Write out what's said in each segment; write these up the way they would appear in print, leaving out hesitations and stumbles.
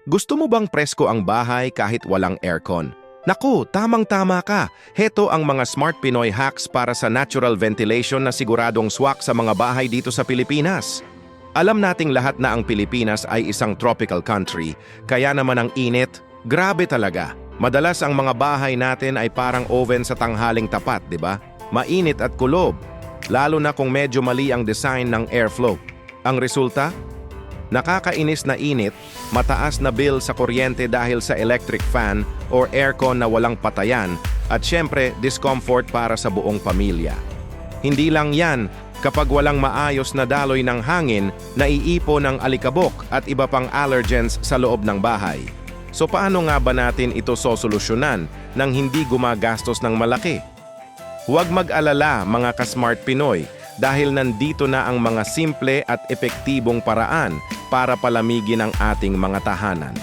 Gusto mo bang presko ang bahay kahit walang aircon? Naku, tamang-tama ka. Heto ang mga Smart Pinoy hacks para sa natural ventilation na siguradong swak sa mga bahay dito sa Pilipinas. Alam nating lahat na ang Pilipinas ay isang tropical country, kaya naman ang init, grabe talaga. Madalas ang mga bahay natin ay parang oven sa tanghaling tapat, di ba? Mainit at kulob, lalo na kung medyo mali ang design ng airflow. Ang resulta? Nakakainis na init, mataas na bill sa kuryente dahil sa electric fan or aircon na walang patayan, at syempre discomfort para sa buong pamilya. Hindi lang yan, kapag walang maayos na daloy ng hangin, naiipon ng alikabok at iba pang allergens sa loob ng bahay. So paano nga ba natin ito sosolusyonan nang hindi gumagastos ng malaki? Huwag mag-alala mga ka-Smart Pinoy, dahil nandito na ang mga simple at epektibong paraan para palamigin ang ating mga tahanan.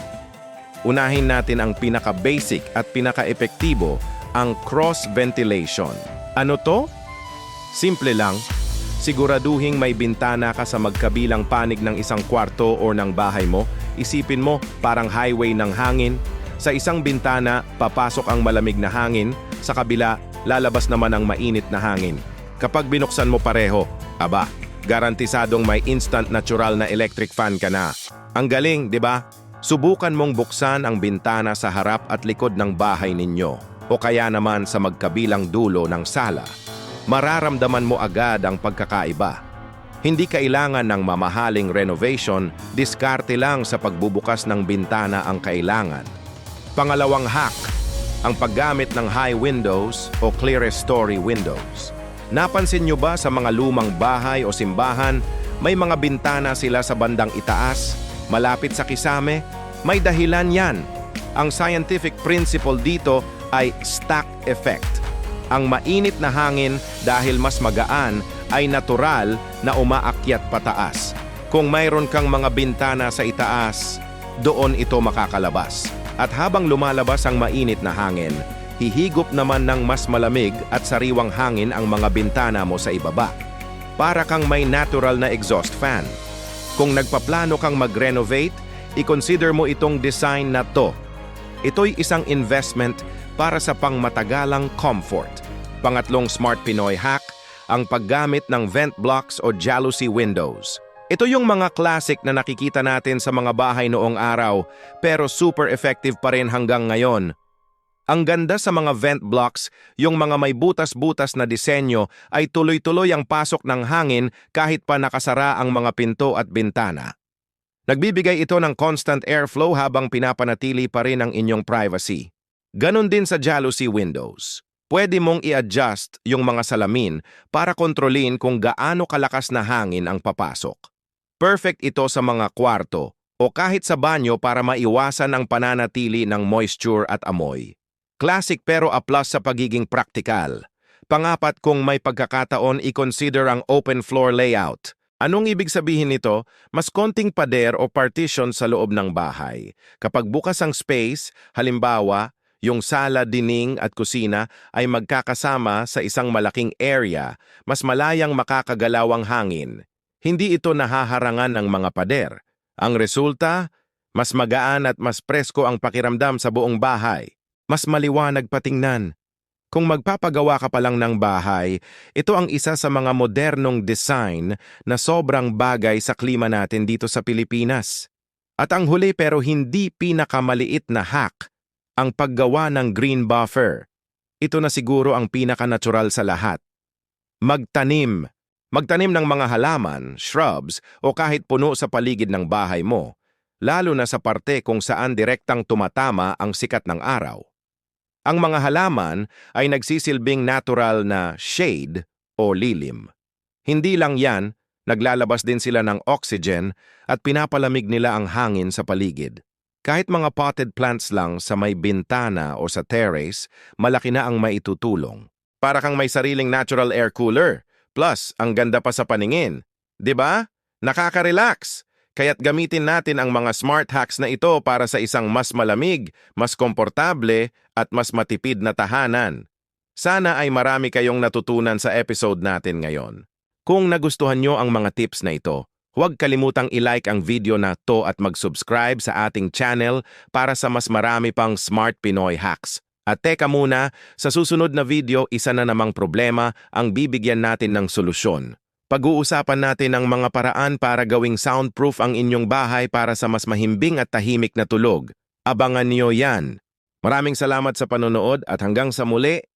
Unahin natin ang pinaka-basic at pinaka-epektibo, ang cross ventilation. Ano to? Simple lang, siguraduhing may bintana ka sa magkabilang panig ng isang kwarto o ng bahay mo. Isipin mo parang highway ng hangin. Sa isang bintana, papasok ang malamig na hangin, sa kabila, lalabas naman ang mainit na hangin. Kapag binuksan mo pareho, aba, garantisadong may instant natural na electric fan ka na. Ang galing, di ba? Subukan mong buksan ang bintana sa harap at likod ng bahay ninyo o kaya naman sa magkabilang dulo ng sala. Mararamdaman mo agad ang pagkakaiba. Hindi kailangan ng mamahaling renovation, diskarte lang sa pagbubukas ng bintana ang kailangan. Pangalawang hack, ang paggamit ng high windows o clearest story windows. Napansin nyo ba sa mga lumang bahay o simbahan, may mga bintana sila sa bandang itaas, malapit sa kisame? May dahilan yan. Ang scientific principle dito ay stack effect. Ang mainit na hangin dahil mas magaan ay natural na umaakyat pataas. Kung mayroon kang mga bintana sa itaas, doon ito makakalabas. At habang lumalabas ang mainit na hangin, hihigop naman ng mas malamig at sariwang hangin ang mga bintana mo sa ibaba. Para kang may natural na exhaust fan. Kung nagpaplano kang mag-renovate, i-consider mo itong design na to. Ito'y isang investment para sa pangmatagalang comfort. Pangatlong Smart Pinoy hack, ang paggamit ng vent blocks o jalousie windows. Ito yung mga classic na nakikita natin sa mga bahay noong araw, pero super effective pa rin hanggang ngayon. Ang ganda sa mga vent blocks, yung mga may butas-butas na disenyo ay tuloy-tuloy ang pasok ng hangin kahit pa nakasara ang mga pinto at bintana. Nagbibigay ito ng constant airflow habang pinapanatili pa rin ang inyong privacy. Ganon din sa jalousie windows. Pwede mong i-adjust yung mga salamin para kontrolin kung gaano kalakas na hangin ang papasok. Perfect ito sa mga kwarto o kahit sa banyo para maiwasan ang pananatili ng moisture at amoy. Classic pero a plus sa pagiging praktikal. Pangapat, kung may pagkakataon, i-consider ang open floor layout. Anong ibig sabihin nito? Mas konting pader o partition sa loob ng bahay. Kapag bukas ang space, halimbawa, yung sala, dining at kusina ay magkakasama sa isang malaking area, mas malayang makakagalaw ang hangin. Hindi ito nahaharangan ng mga pader. Ang resulta, mas magaan at mas presko ang pakiramdam sa buong bahay. Mas maliwanag patingnan. Kung magpapagawa ka pa lang ng bahay, ito ang isa sa mga modernong design na sobrang bagay sa klima natin dito sa Pilipinas. At ang huli pero hindi pinakamaliit na hack, ang paggawa ng green buffer. Ito na siguro ang pinaka-natural sa lahat. Magtanim. Magtanim ng mga halaman, shrubs, o kahit puno sa paligid ng bahay mo, lalo na sa parte kung saan direktang tumatama ang sikat ng araw. Ang mga halaman ay nagsisilbing natural na shade o lilim. Hindi lang yan, naglalabas din sila ng oxygen at pinapalamig nila ang hangin sa paligid. Kahit mga potted plants lang sa may bintana o sa terrace, malaki na ang maitutulong. Para kang may sariling natural air cooler, plus ang ganda pa sa paningin. 'Di ba? Nakaka-relax. Kaya't gamitin natin ang mga smart hacks na ito para sa isang mas malamig, mas komportable, at mas matipid na tahanan. Sana ay marami kayong natutunan sa episode natin ngayon. Kung nagustuhan nyo ang mga tips na ito, Huwag kalimutang i-like ang video na to at mag-subscribe sa ating channel para sa mas marami pang Smart Pinoy Hacks. At teka muna, sa susunod na video, isa na namang problema ang bibigyan natin ng solusyon. Pag-uusapan natin ang mga paraan para gawing soundproof ang inyong bahay para sa mas mahimbing at tahimik na tulog. Abangan niyo yan. Maraming salamat sa panonood at hanggang sa muli,